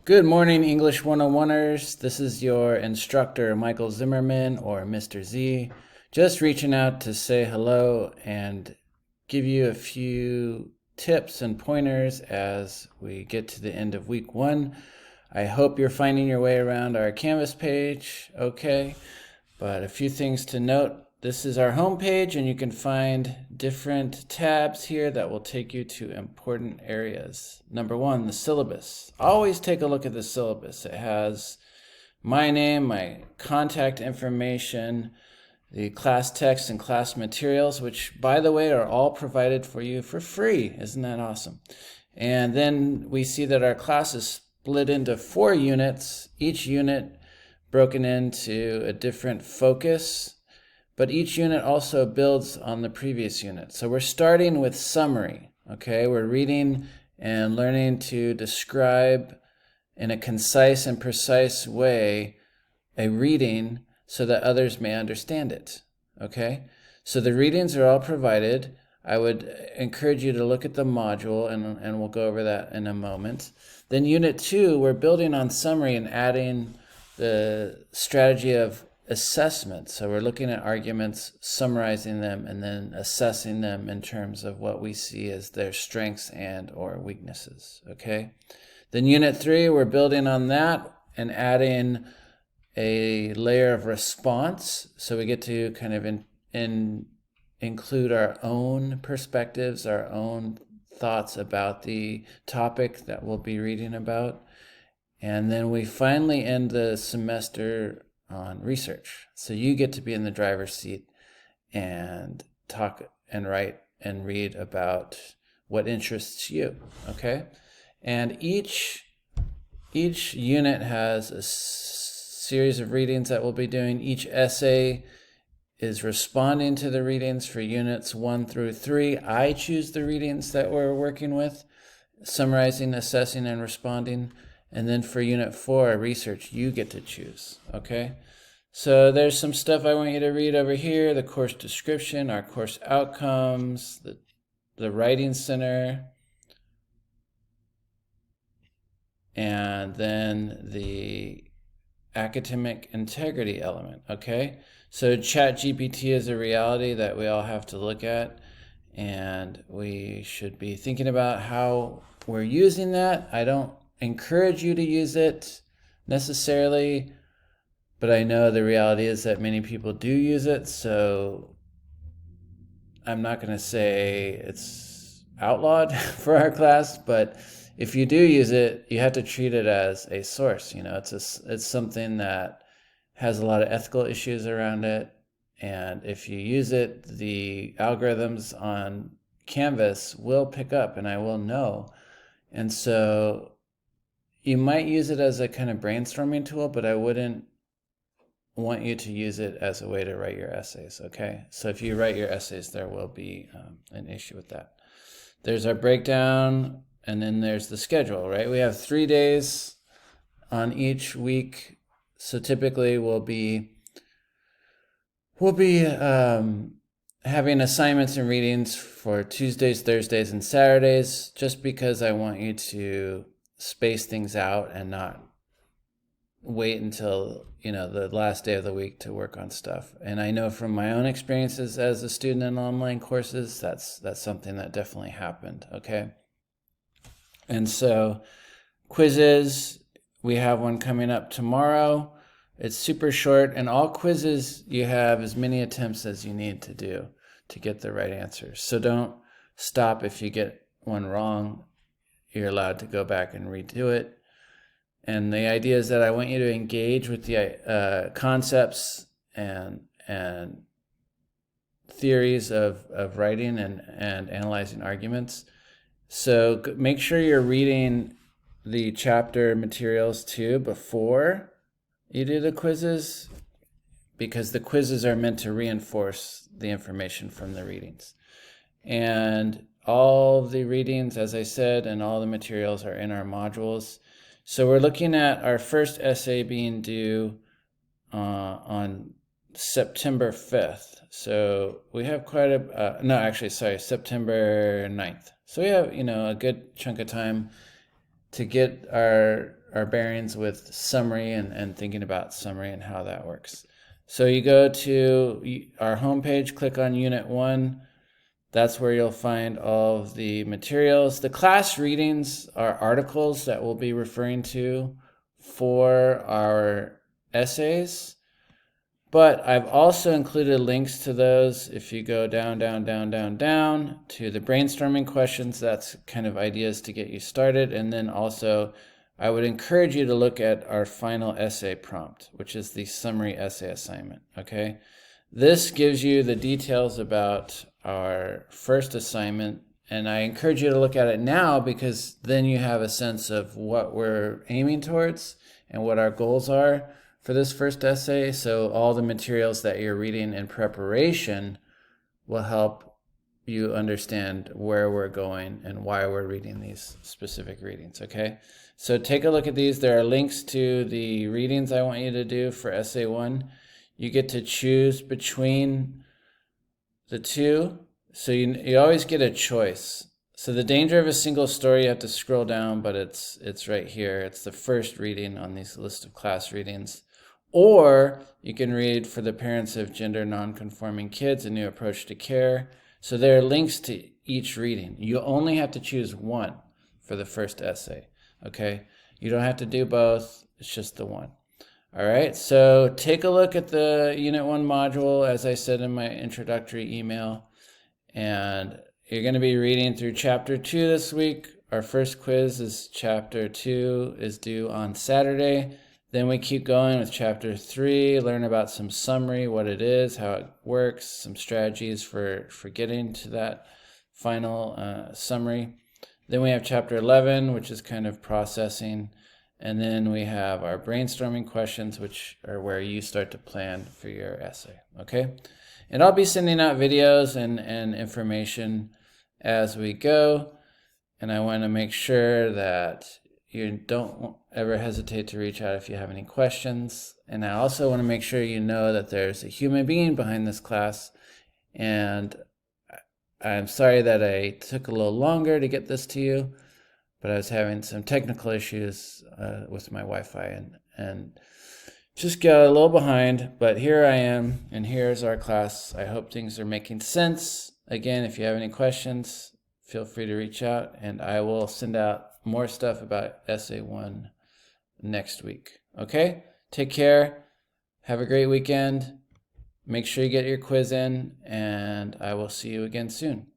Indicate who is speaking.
Speaker 1: Good morning, English 101ers. This is your instructor, Michael Zimmerman, or Mr. Z. Just reaching out to say hello and give you a few tips and pointers as we get to the end of week one. I hope you're finding your way around our Canvas page okay, but a few things to note. This is our home page, and you can find different tabs here that will take you to important areas. Number one, the syllabus. Always take a look at the syllabus. It has my name, my contact information, the class text and class materials, which, by the way, are all provided for you for free. Isn't that awesome? And then we see that our class is split into 4 units, each unit broken into a different focus, but each unit also builds on the previous unit. So we're starting with summary, okay? We're reading and learning to describe in a concise and precise way a reading so that others may understand it, okay? So the readings are all provided. I would encourage you to look at the module, and we'll go over that in a moment. Then Unit 2, we're building on summary and adding the strategy of assessment. So we're looking at arguments, summarizing them, and then assessing them in terms of what we see as their strengths and or weaknesses, okay? Then Unit 3, we're building on that and adding a layer of response. So we get to kind of include our own perspectives, our own thoughts about the topic that we'll be reading about. And then we finally end the semester on research. So you get to be in the driver's seat and talk and write and read about what interests you, okay? And each unit has a series of readings that we'll be doing. Each essay is responding to the readings for units 1 through 3. I choose the readings that we're working with, summarizing, assessing, and responding. And then for Unit 4, research, you get to choose, okay? So there's some stuff I want you to read over here: the course description, our course outcomes, the writing center, and then the academic integrity element, okay? So ChatGPT is a reality that we all have to look at, and we should be thinking about how we're using that. I don't encourage you to use it necessarily, but I know the reality is that many people do use it, so I'm not going to say it's outlawed for our class, but if you do use it, you have to treat it as a source. You know, it's something that has a lot of ethical issues around it, and if you use it, the algorithms on Canvas will pick up, and I will know. And so you might use it as a kind of brainstorming tool, but I wouldn't want you to use it as a way to write your essays, okay? So if you write your essays, there will be an issue with that. There's our breakdown, and then there's the schedule, right? We have 3 days on each week. So typically we'll be having assignments and readings for Tuesdays, Thursdays, and Saturdays, just because I want you to space things out and not wait until the last day of the week to work on stuff. And I know from my own experiences as a student in online courses, that's something that definitely happened, okay? And so quizzes, we have one coming up tomorrow. It's super short, and all quizzes you have as many attempts as you need to do to get the right answers. So don't stop if you get one wrong. You're allowed to go back and redo it. And the idea is that I want you to engage with the concepts and theories of writing and analyzing arguments. So make sure you're reading the chapter materials too before you do the quizzes, because the quizzes are meant to reinforce the information from the readings. And all the readings, as I said, and all the materials are in our modules. So we're looking at our first essay being due on September 5th. So we have quite September 9th. So we have, a good chunk of time to get our our bearings with summary and thinking about summary and how that works. So you go to our homepage, click on Unit 1. That's where you'll find all of the materials. The class readings are articles that we'll be referring to for our essays. But I've also included links to those. If you go down to the brainstorming questions, that's kind of ideas to get you started. And then also, I would encourage you to look at our final essay prompt, which is the summary essay assignment, okay? This gives you the details about our first assignment, and I encourage you to look at it now because then you have a sense of what we're aiming towards and what our goals are for this first essay. So all the materials that you're reading in preparation will help you understand where we're going and why we're reading these specific readings, okay? So take a look at these. There are links to the readings I want you to do for essay 1. You get to choose between the two. So you always get a choice. So the danger of a single story, you have to scroll down, but it's right here. It's the first reading on this list of class readings. Or you can read For the Parents of Gender Nonconforming Kids, A New Approach to Care. So there are links to each reading. You only have to choose one for the first essay, okay? You don't have to do both. It's just the one. All right, so take a look at the Unit 1 module, as I said in my introductory email. And you're going to be reading through Chapter 2 this week. Our first quiz is Chapter 2 is due on Saturday. Then we keep going with Chapter 3, learn about some summary, what it is, how it works, some strategies for getting to that final summary. Then we have Chapter 11, which is kind of processing. And then we have our brainstorming questions, which are where you start to plan for your essay, okay? And I'll be sending out videos and information as we go. And I want to make sure that you don't ever hesitate to reach out if you have any questions. And I also want to make sure you know that there's a human being behind this class. And I'm sorry that I took a little longer to get this to you, but I was having some technical issues with my Wi-Fi and just got a little behind. But here I am, and here's our class. I hope things are making sense. Again, if you have any questions, feel free to reach out, and I will send out more stuff about Essay 1 next week. Okay? Take care. Have a great weekend. Make sure you get your quiz in, and I will see you again soon.